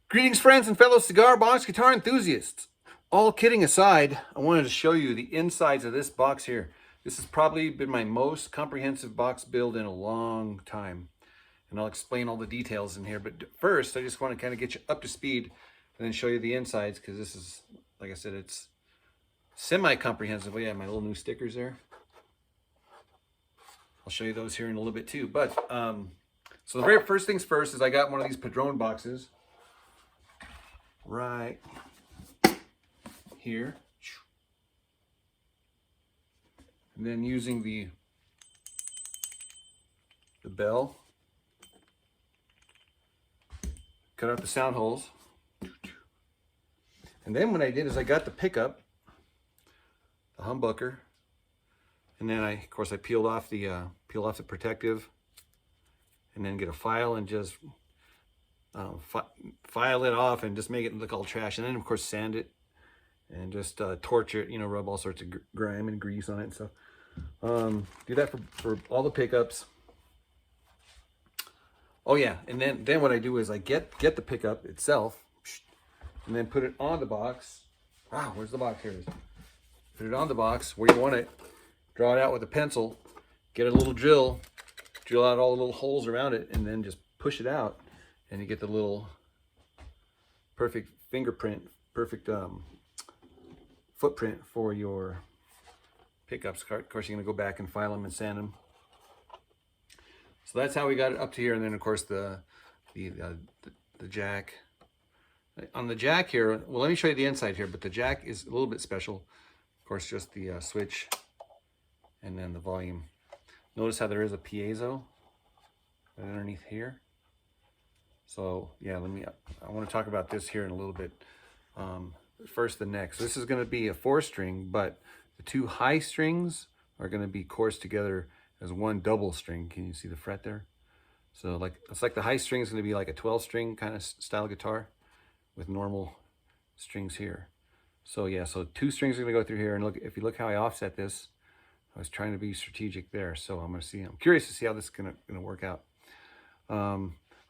Greetings, friends and fellow cigar box guitar enthusiasts. All kidding aside, I wanted to show you the insides of this box here. This has probably been my most comprehensive box build in a long time. And I'll explain all the details in here. But first, I just want to kind of get you up to speed and then show you the insides, because this is, like I said, it's semi-comprehensive. Oh yeah, my little new stickers there. I'll show you those here in a little bit too. But, so the very first things first is I got one of these Padron boxes right here, and then using the bell, cut out the sound holes, and then what I did is I got the pickup, the humbucker, and then of course I peeled off the protective, and then get a file and just file it off and just make it look all trash, and then of course sand it and just torch it, you know, rub all sorts of grime and grease on it and stuff. Do that for all the pickups. Oh yeah, and then what I do is I get the pickup itself and then put it on the box. Wow, where's the box? Here it is. Put it on the box where you want it, draw it out with a pencil, get a little drill out all the little holes around it, and then just push it out. And you get the little perfect fingerprint, perfect footprint for your pickups. Of course, you're going to go back and file them and sand them. So that's how we got it up to here. And then, of course, the jack. On the jack here, well, let me show you the inside here. But the jack is a little bit special. Of course, just the switch and then the volume. Notice how there is a piezo right underneath here. So yeah, I want to talk about this here in a little bit. First, the neck. So this is going to be a 4-string, but the 2 high strings are going to be coursed together as one double string. Can you see the fret there? So it's like the high string is going to be like a 12-string kind of style guitar with normal strings here. So yeah, so 2 strings are going to go through here, and look, if you look how I offset this, I was trying to be strategic there. So I'm curious to see how this is going to work out.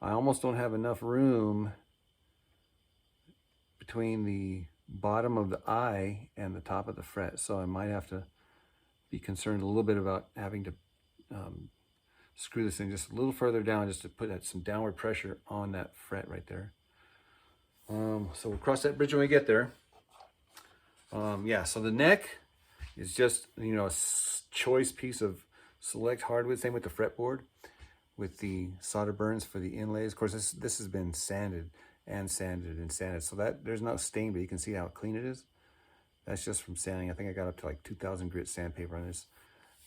I almost don't have enough room between the bottom of the eye and the top of the fret, so I might have to be concerned a little bit about having to screw this thing just a little further down, just to put some downward pressure on that fret right there. So we'll cross that bridge when we get there. Yeah, so the neck is just, you know, a choice piece of select hardwood. Same with the fretboard, with the solder burns for the inlays. Of course, this has been sanded and sanded and sanded, so that there's no stain, but you can see how clean it is. That's just from sanding. I think I got up to like 2,000 grit sandpaper on this.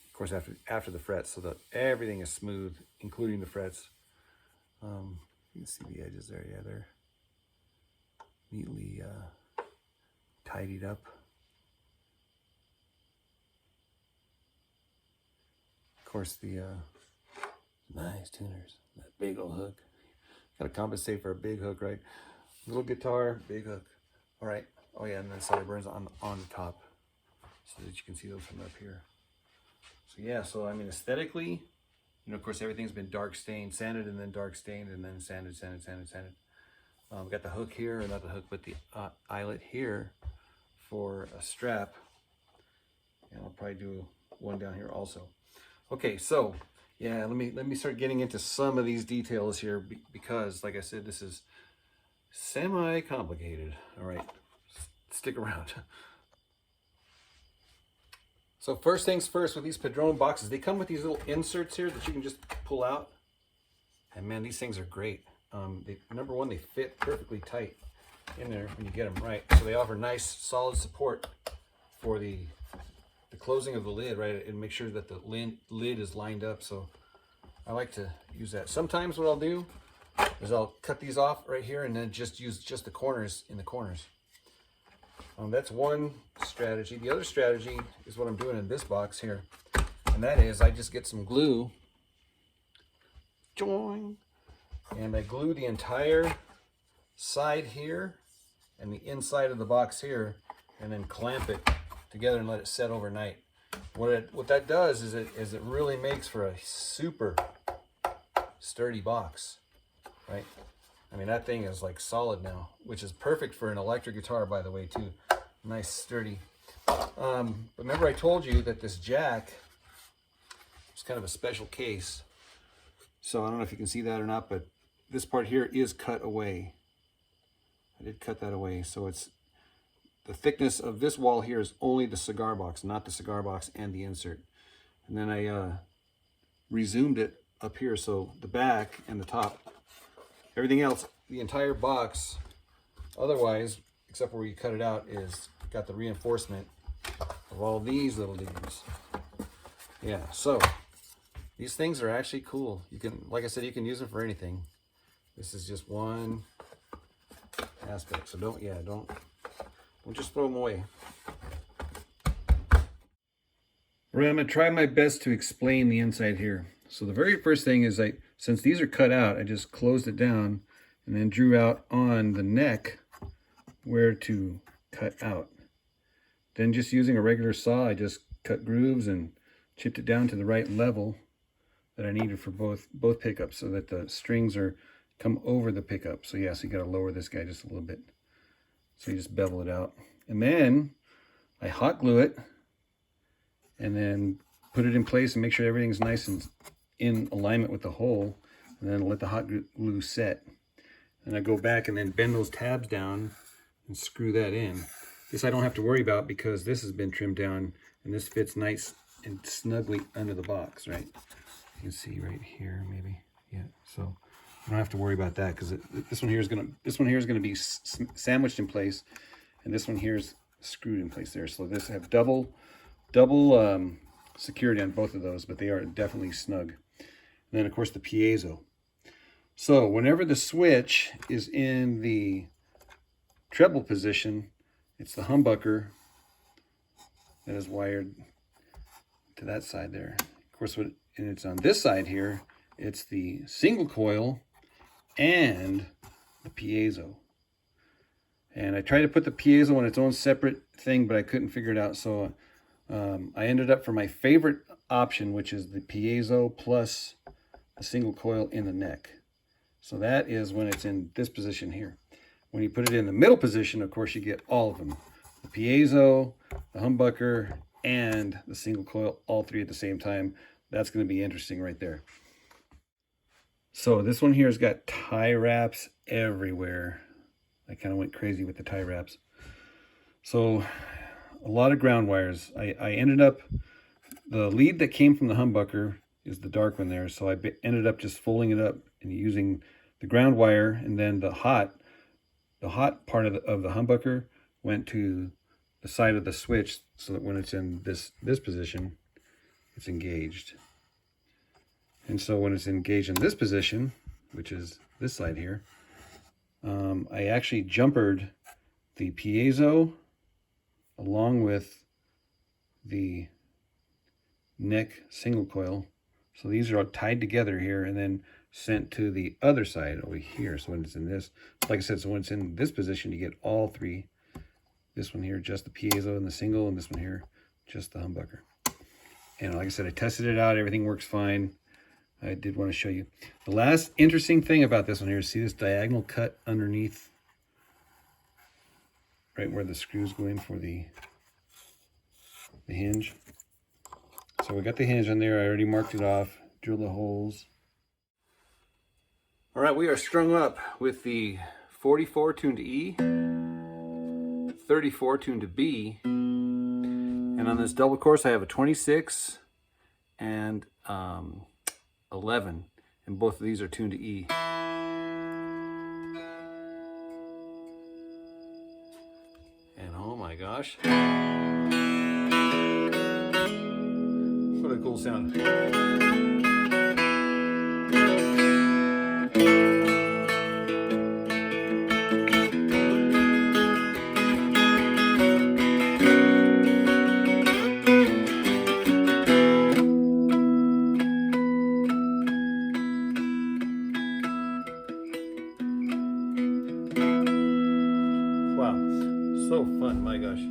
Of course, after the frets, so that everything is smooth, including the frets. You can see the edges there. Yeah, they're neatly tidied up. Of course, the nice tuners, that big old hook. Got to compensate for a big hook, right? Little guitar, big hook. All right. Oh yeah, and then solder burns on the top, so that you can see those from up here. So yeah, so I mean, aesthetically, you know, of course, everything's been dark stained, sanded, and then dark stained, and then sanded. We got the hook here, or not the hook, but the eyelet here for a strap, and I'll probably do one down here also. Okay, so yeah, let me start getting into some of these details here, because like I said, this is semi-complicated. All right, stick around. So first things first, with these Padron boxes, they come with these little inserts here that you can just pull out. And man, these things are great. Number one, they fit perfectly tight in there when you get them right. So they offer nice, solid support for the closing of the lid, right? And make sure that the lid is lined up. So I like to use that. Sometimes what I'll do is I'll cut these off right here and then just use just the corners in the corners. That's one strategy. The other strategy is what I'm doing in this box here, and that is I just get some glue, and I glue the entire side here and the inside of the box here, and then clamp it together and let it set overnight. What that does is it really makes for a super sturdy box, right? I mean, that thing is like solid now, which is perfect for an electric guitar, by the way, too. Nice, sturdy. Remember I told you that this jack is kind of a special case. So I don't know if you can see that or not, but this part here is cut away. I did cut that away. So it's the thickness of this wall here is only the cigar box, not the cigar box and the insert. And then I resumed it up here, so the back and the top, everything else, the entire box, otherwise, except where you cut it out, is got the reinforcement of all these little dudes. Yeah, so these things are actually cool. You can, like I said, you can use them for anything. This is just one aspect, so don't just throw them away. Right, I'm gonna try my best to explain the inside here. So the very first thing is, since these are cut out, I just closed it down and then drew out on the neck where to cut out. Then just using a regular saw, I just cut grooves and chipped it down to the right level that I needed for both pickups, so that the strings come over the pickup. So yeah, so you gotta lower this guy just a little bit. So you just bevel it out. And then I hot glue it and then put it in place and make sure everything's nice and in alignment with the hole, and then let the hot glue set. And I go back and then bend those tabs down and screw that in. This I don't have to worry about because this has been trimmed down and this fits nice and snugly under the box, right? You can see right here, maybe. Yeah, so I don't have to worry about that because this one here is gonna be sandwiched in place, and this one here is screwed in place there. So this have double security on both of those, but they are definitely snug. And then of course the piezo. So whenever the switch is in the treble position, it's the humbucker that is wired to that side there. Of course, and it's on this side here, it's the single coil and the piezo. And I tried to put the piezo on its own separate thing, but I couldn't figure it out. So I ended up for my favorite option, which is the piezo plus a single coil in the neck. So that is when it's in this position here. When you put it in the middle position, of course, you get all of them. The piezo, the humbucker, and the single coil, all three at the same time. That's going to be interesting right there. So this one here has got tie wraps everywhere. I kind of went crazy with the tie wraps. So a lot of ground wires. I ended up, the lead that came from the humbucker is the dark one there. So I ended up just folding it up and using the ground wire, and then the hot part of the humbucker went to the side of the switch, so that when it's in this position, it's engaged. And so when it's engaged in this position, which is this side here, I actually jumpered the piezo along with the neck single coil. So these are all tied together here and then sent to the other side over here. So when it's in this, like I said, so when it's in this position, you get all three. This one here, just the piezo and the single, and this one here, just the humbucker. And like I said, I tested it out. Everything works fine. I did want to show you. The last interesting thing about this one here is, see this diagonal cut underneath, right where the screws go in for the hinge. So we got the hinge on there. I already marked it off, drilled the holes. All right, we are strung up with the 44 tuned to E, 34 tuned to B, and on this double course I have a 26 and 11, and both of these are tuned to E. And oh my gosh, what a cool sound. Wow, so fun, my gosh.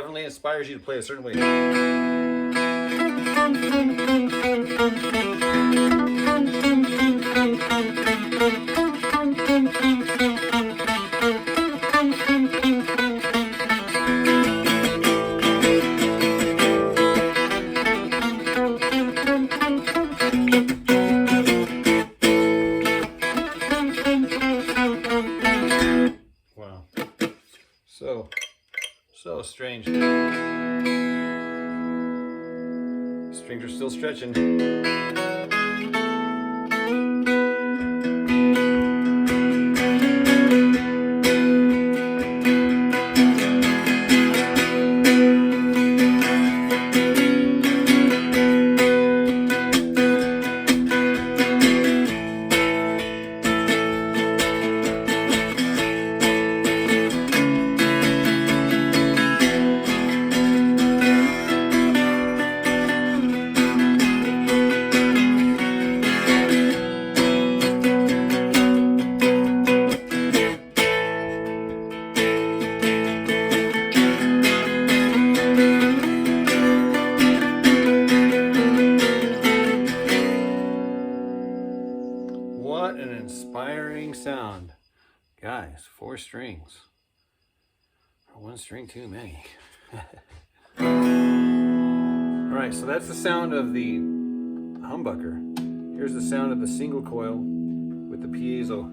definitely inspires you to play a certain way. Wow. So strange. Strings are still stretching. What an inspiring sound. Guys, 4 strings. 1 string too many. Alright, so that's the sound of the humbucker. Here's the sound of the single coil with the piezo.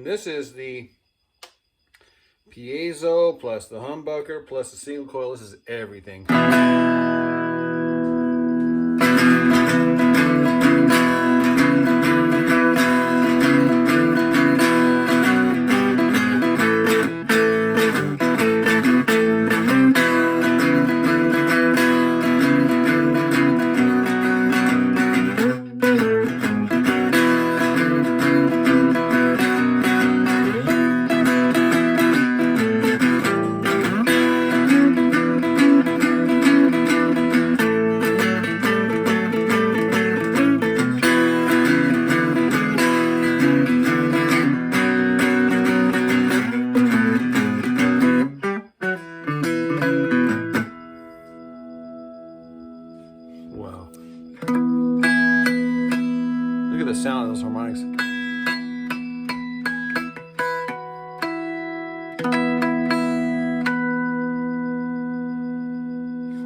This is the piezo plus the humbucker plus the single coil. This is everything. Wow. Look at the sound of those harmonics.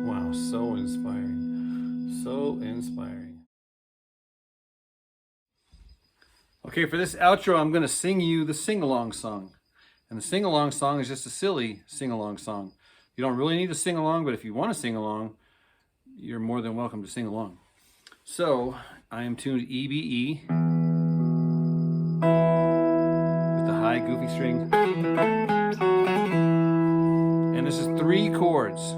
Wow, so inspiring. So inspiring. Okay, for this outro, I'm going to sing you the sing-along song. And the sing-along song is just a silly sing-along song. You don't really need to sing along, but if you want to sing along, you're more than welcome to sing along. So, I am tuned EBE with the high goofy string. And this is 3 chords.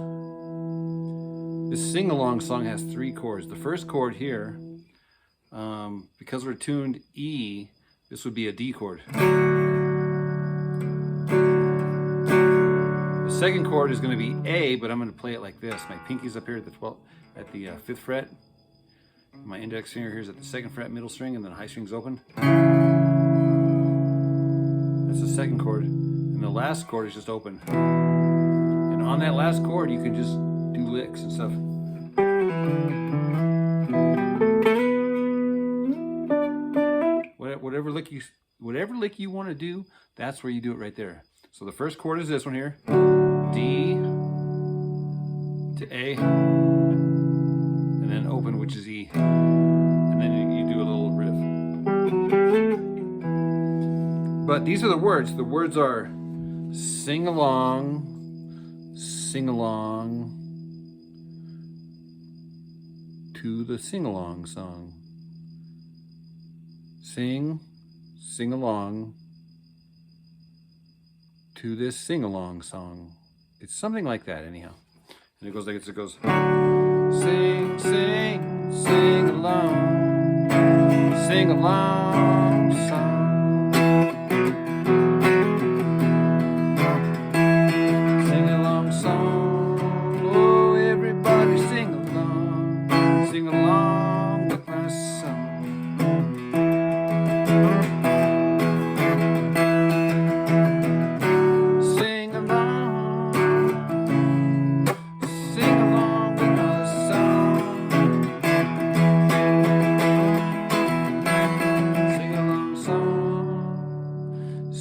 This sing-along song has 3 chords. The first chord here, because we're tuned E, this would be a D chord. The second chord is going to be A, but I'm going to play it like this. My pinky's up here at the 5th fret. My index finger here is at the 2nd fret, middle string, and then the high string's open. That's the second chord. And the last chord is just open. And on that last chord, you can just do licks and stuff. Whatever lick you want to do, that's where you do it right there. So the first chord is this one here. D to A, and then open, which is E. And then you do a little riff. But these are the words. The words are Sing along to the sing-along song. Sing along to this sing-along song. It's something like that anyhow. And it goes like this, it goes, sing, sing, sing along song. Sing along song, oh everybody sing along with my song. Sing along with my song.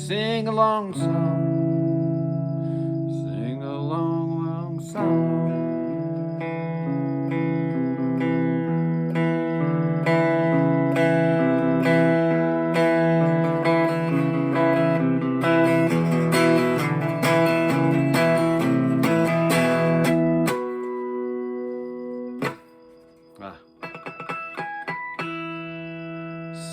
Sing along song, sing along song, sing along song.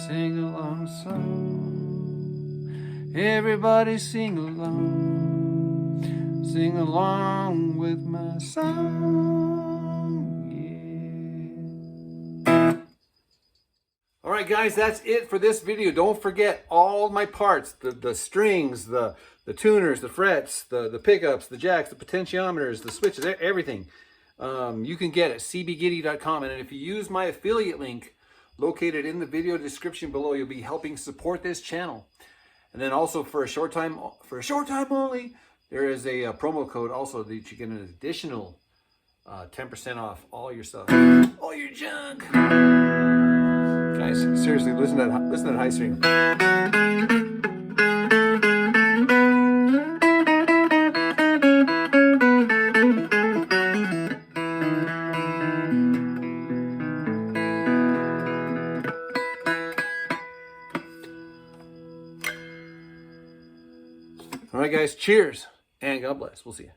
Sing along song, everybody sing along with my song, yeah. All right, guys, that's it for this video. Don't forget all my parts, the strings, the tuners, the frets, the pickups, the jacks, the potentiometers, the switches, everything. You can get at cbgiddy.com, and if you use my affiliate link located in the video description below, you'll be helping support this channel. And then also for a short time only, there is a promo code also that you get an additional 10% off all your stuff, all your junk. Guys, seriously, listen to that high string. All right, guys, cheers, and God bless. We'll see you.